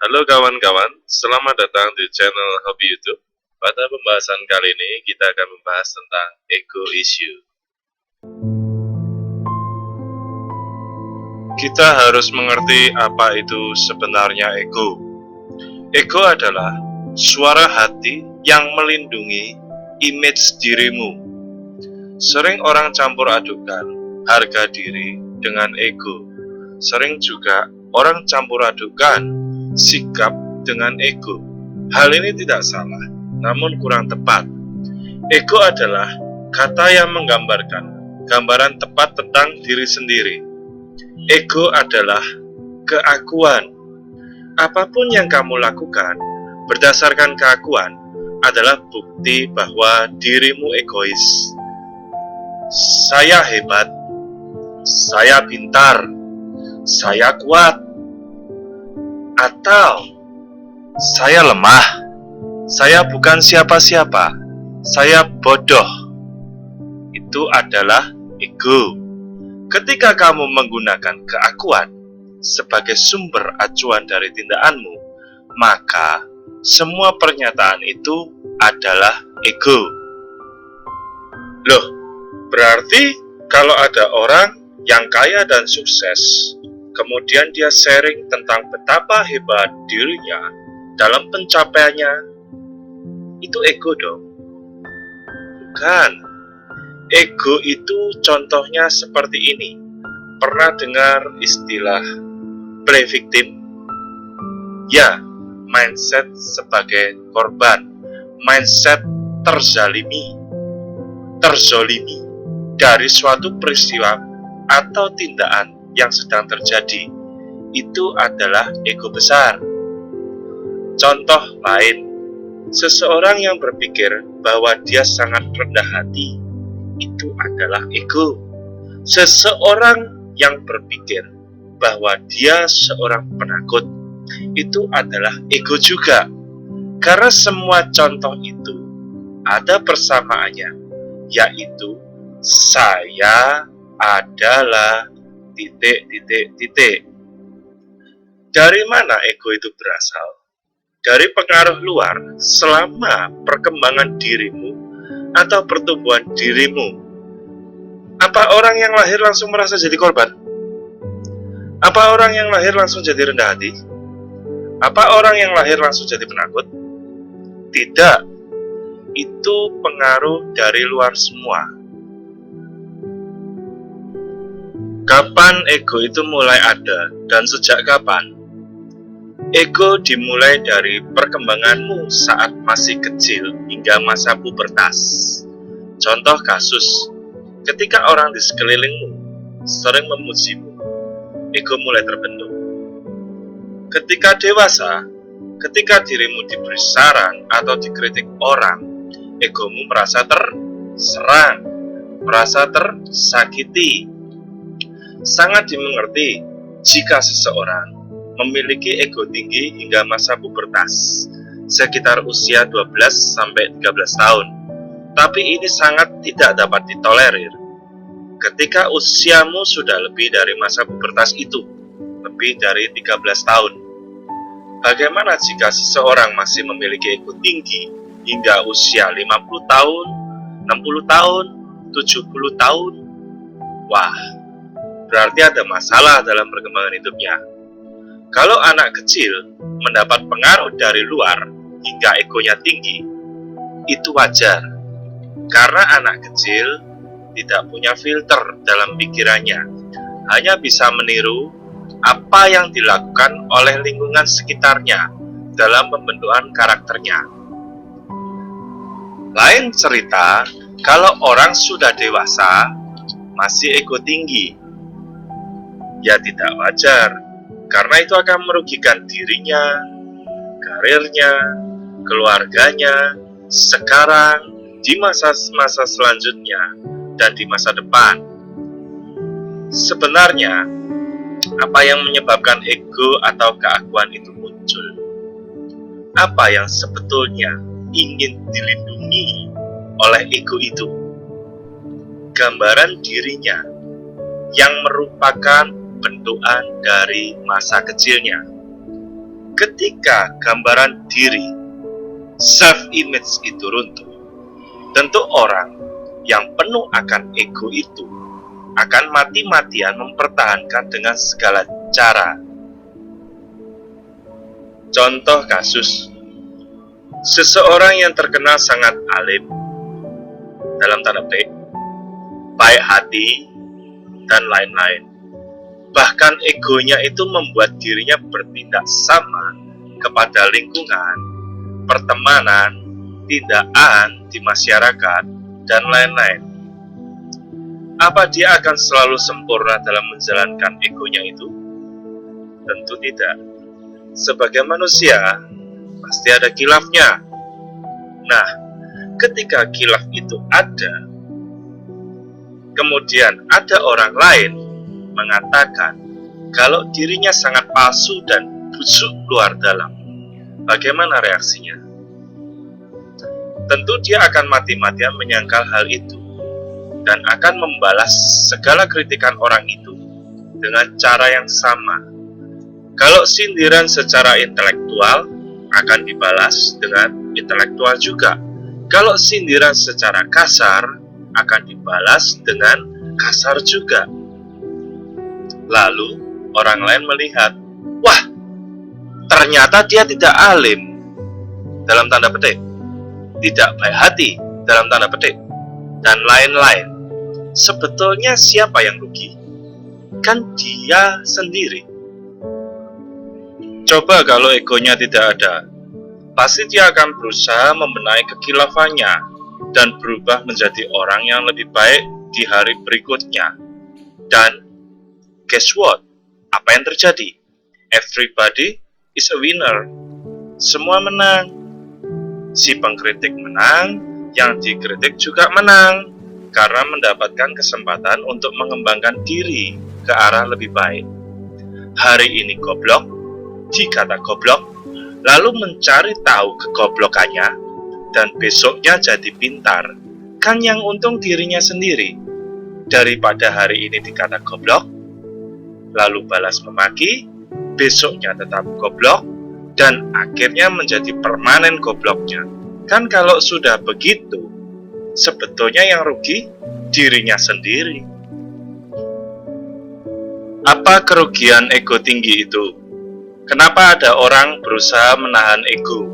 Halo kawan-kawan, selamat datang di channel Hobi YouTube. Pada pembahasan kali ini, kita akan membahas tentang ego issue. Kita harus mengerti apa itu sebenarnya ego. Ego adalah suara hati yang melindungi image dirimu. Sering orang campur adukan harga diri dengan ego. Sering juga orang campur adukan sikap dengan ego. Hal ini tidak salah, namun kurang tepat. Ego adalah kata yang menggambarkan gambaran tepat tentang diri sendiri. Ego adalah keakuan. Apapun yang kamu lakukan berdasarkan keakuan adalah bukti bahwa dirimu egois. Saya hebat, saya pintar, saya kuat, atau saya lemah, saya bukan siapa-siapa, saya bodoh. Itu adalah ego. Ketika kamu menggunakan keakuan sebagai sumber acuan dari tindakanmu, maka semua pernyataan itu adalah ego. Loh, berarti kalau ada orang yang kaya dan sukses, kemudian dia sharing tentang betapa hebat dirinya dalam pencapaiannya, itu ego dong? Bukan. Ego itu contohnya seperti ini. Pernah dengar istilah play victim? Ya, mindset sebagai korban, mindset terzalimi, terzolimi dari suatu peristiwa atau tindakan yang sedang terjadi. Itu adalah ego besar. Contoh lain, seseorang yang berpikir bahwa dia sangat rendah hati, itu adalah ego. Seseorang yang berpikir bahwa dia seorang penakut, itu adalah ego juga. Karena semua contoh itu ada persamaannya, yaitu saya adalah titik. Dari mana ego itu berasal? Dari pengaruh luar selama perkembangan dirimu atau pertumbuhan dirimu. Apa orang yang lahir langsung merasa jadi korban? Apa orang yang lahir langsung jadi rendah hati? Apa orang yang lahir langsung jadi penakut? Tidak. Itu pengaruh dari luar semua. Kapan ego itu mulai ada dan sejak kapan? Ego dimulai dari perkembanganmu saat masih kecil hingga masa pubertas. Contoh kasus, ketika orang di sekelilingmu sering memujimu, ego mulai terbentuk. Ketika dewasa, ketika dirimu diberi saran atau dikritik orang, egomu merasa terserang, merasa tersakiti. Sangat dimengerti jika seseorang memiliki ego tinggi hingga masa pubertas, sekitar usia 12-13 tahun. Tapi ini sangat tidak dapat ditolerir. Ketika usiamu sudah lebih dari masa pubertas itu, lebih dari 13 tahun. Bagaimana jika seseorang masih memiliki ego tinggi hingga usia 50 tahun, 60 tahun, 70 tahun? Wah, berarti ada masalah dalam perkembangan hidupnya. Kalau anak kecil mendapat pengaruh dari luar hingga egonya tinggi, itu wajar. Karena anak kecil tidak punya filter dalam pikirannya, hanya bisa meniru apa yang dilakukan oleh lingkungan sekitarnya dalam pembentukan karakternya. Lain cerita, kalau orang sudah dewasa, masih ego tinggi, ya tidak wajar. Karena itu akan merugikan dirinya, karirnya, keluarganya, sekarang, di masa-masa selanjutnya, dan di masa depan. Sebenarnya, apa yang menyebabkan ego atau keakuan itu muncul? Apa yang sebetulnya ingin dilindungi oleh ego itu? Gambaran dirinya yang merupakan bentukan dari masa kecilnya. Ketika gambaran diri, self-image itu runtuh, tentu orang yang penuh akan ego itu akan mati-matian mempertahankan dengan segala cara. Contoh kasus, seseorang yang terkenal sangat alim, dalam tanda petik, baik hati, dan lain-lain. Bahkan egonya itu membuat dirinya bertindak sama kepada lingkungan, pertemanan, tindakan di masyarakat, dan lain-lain. Apa dia akan selalu sempurna dalam menjalankan egonya itu? Tentu tidak. Sebagai manusia, pasti ada khilafnya. Nah, ketika khilaf itu ada, kemudian ada orang lain mengatakan kalau dirinya sangat palsu dan busuk luar dalam, bagaimana reaksinya? Tentu dia akan mati-matian menyangkal hal itu dan akan membalas segala kritikan orang itu dengan cara yang sama. Kalau sindiran secara intelektual akan dibalas dengan intelektual juga. Kalau sindiran secara kasar akan dibalas dengan kasar juga. Lalu orang lain melihat, wah, ternyata dia tidak alim, dalam tanda petik, tidak baik hati, dalam tanda petik, dan lain-lain. Sebetulnya siapa yang rugi? Kan dia sendiri. Coba kalau egonya tidak ada, pasti dia akan berusaha membenahi kekhilafannya dan berubah menjadi orang yang lebih baik di hari berikutnya. Dan guess what? Apa yang terjadi? Everybody is a winner. Semua menang. Si pengkritik menang, yang dikritik juga menang, karena mendapatkan kesempatan untuk mengembangkan diri ke arah lebih baik. Hari ini goblok, dikata goblok, lalu mencari tahu kegoblokannya, dan besoknya jadi pintar. Kan yang untung dirinya sendiri. Daripada hari ini dikata goblok, lalu balas memaki, besoknya tetap goblok, dan akhirnya menjadi permanen gobloknya. Kan kalau sudah begitu, sebetulnya yang rugi dirinya sendiri. Apa kerugian ego tinggi itu? Kenapa ada orang berusaha menahan ego?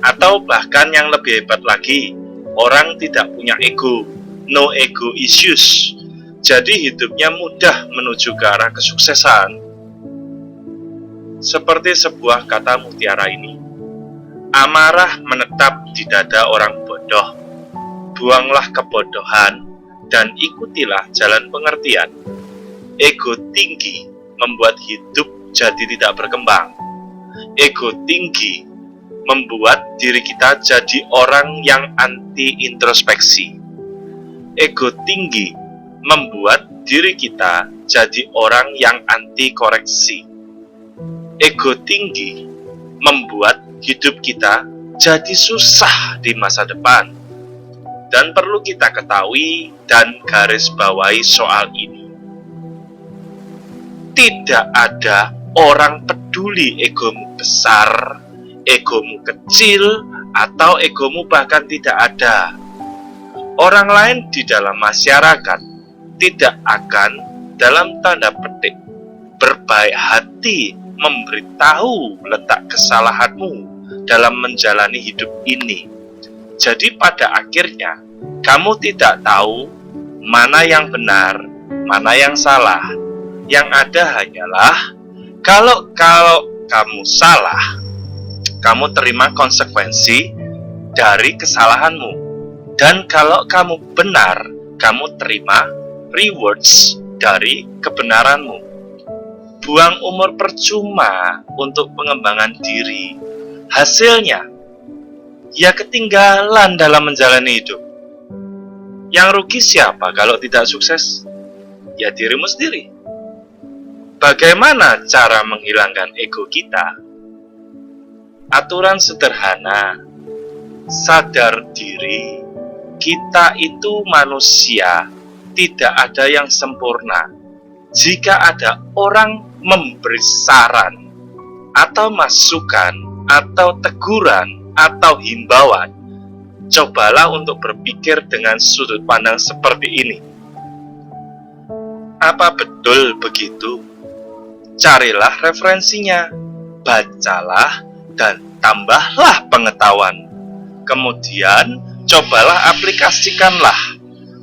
Atau bahkan yang lebih hebat lagi, orang tidak punya ego, no ego issues. Jadi hidupnya mudah menuju ke arah kesuksesan. Seperti sebuah kata mutiara ini, amarah menetap di dada orang bodoh. Buanglah kebodohan dan ikutilah jalan pengertian. Ego tinggi membuat hidup jadi tidak berkembang. Ego tinggi membuat diri kita jadi orang yang anti introspeksi. Ego tinggi membuat diri kita jadi orang yang anti koreksi. Ego tinggi membuat hidup kita jadi susah di masa depan. Dan perlu kita ketahui dan garis bawahi soal ini. Tidak ada orang peduli egomu besar, egomu kecil, atau egomu bahkan tidak ada. Orang lain di dalam masyarakat tidak akan, dalam tanda petik, berbaik hati memberitahu letak kesalahanmu dalam menjalani hidup ini. Jadi pada akhirnya, kamu tidak tahu mana yang benar, mana yang salah. Yang ada hanyalah, kalau kamu salah, kamu terima konsekuensi dari kesalahanmu. Dan kalau kamu benar, kamu terima rewards dari kebenaranmu. Buang umur percuma untuk pengembangan diri. Hasilnya, ya ketinggalan dalam menjalani hidup. Yang rugi siapa kalau tidak sukses? Ya dirimu sendiri. Bagaimana cara menghilangkan ego kita? Aturan sederhana, sadar diri, kita itu manusia, tidak ada yang sempurna. Jika ada orang memberi saran atau masukan, atau teguran, atau himbauan, cobalah untuk berpikir dengan sudut pandang seperti ini. Apa betul begitu? Carilah referensinya, bacalah, dan tambahlah pengetahuan. Kemudian, cobalah aplikasikanlah.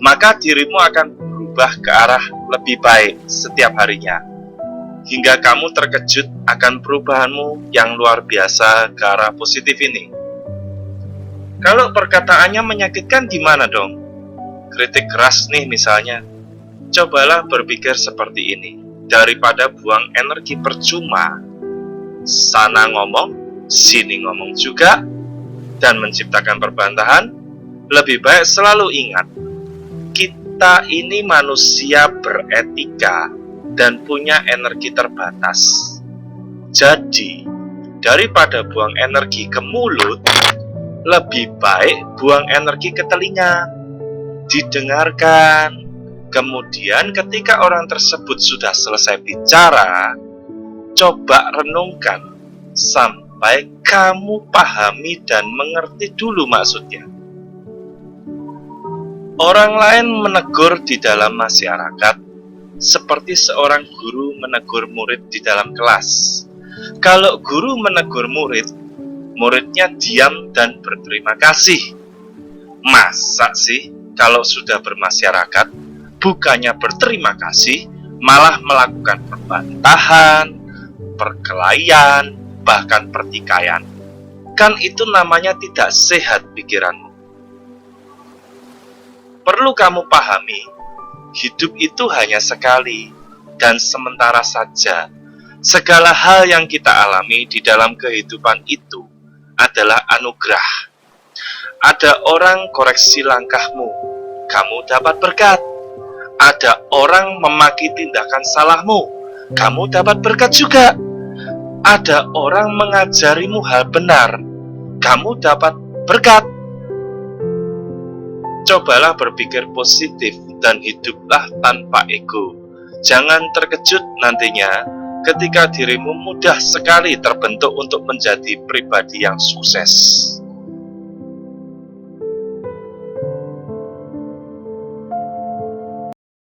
Maka dirimu akan berubah ke arah lebih baik setiap harinya. Hingga kamu terkejut akan perubahanmu yang luar biasa ke arah positif ini. Kalau perkataannya menyakitkan gimana dong? Kritik keras nih misalnya. Cobalah berpikir seperti ini. Daripada buang energi percuma, sana ngomong, sini ngomong juga, dan menciptakan perbantahan, lebih baik selalu ingat, kita ini manusia beretika dan punya energi terbatas. Jadi, daripada buang energi ke mulut, lebih baik buang energi ke telinga, didengarkan. Kemudian ketika orang tersebut sudah selesai bicara, coba renungkan sampai kamu pahami dan mengerti dulu maksudnya. Orang lain menegur di dalam masyarakat seperti seorang guru menegur murid di dalam kelas. Kalau guru menegur murid, muridnya diam dan berterima kasih. Masa sih kalau sudah bermasyarakat, bukannya berterima kasih, malah melakukan perbantahan, perkelahian, bahkan pertikaian? Kan itu namanya tidak sehat pikiranmu. Perlu kamu pahami, hidup itu hanya sekali dan sementara saja. Segala hal yang kita alami di dalam kehidupan itu adalah anugerah. Ada orang koreksi langkahmu, kamu dapat berkat. Ada orang memaki tindakan salahmu, kamu dapat berkat juga. Ada orang mengajarimu hal benar, kamu dapat berkat. Cobalah berpikir positif dan hiduplah tanpa ego. Jangan terkejut nantinya ketika dirimu mudah sekali terbentuk untuk menjadi pribadi yang sukses.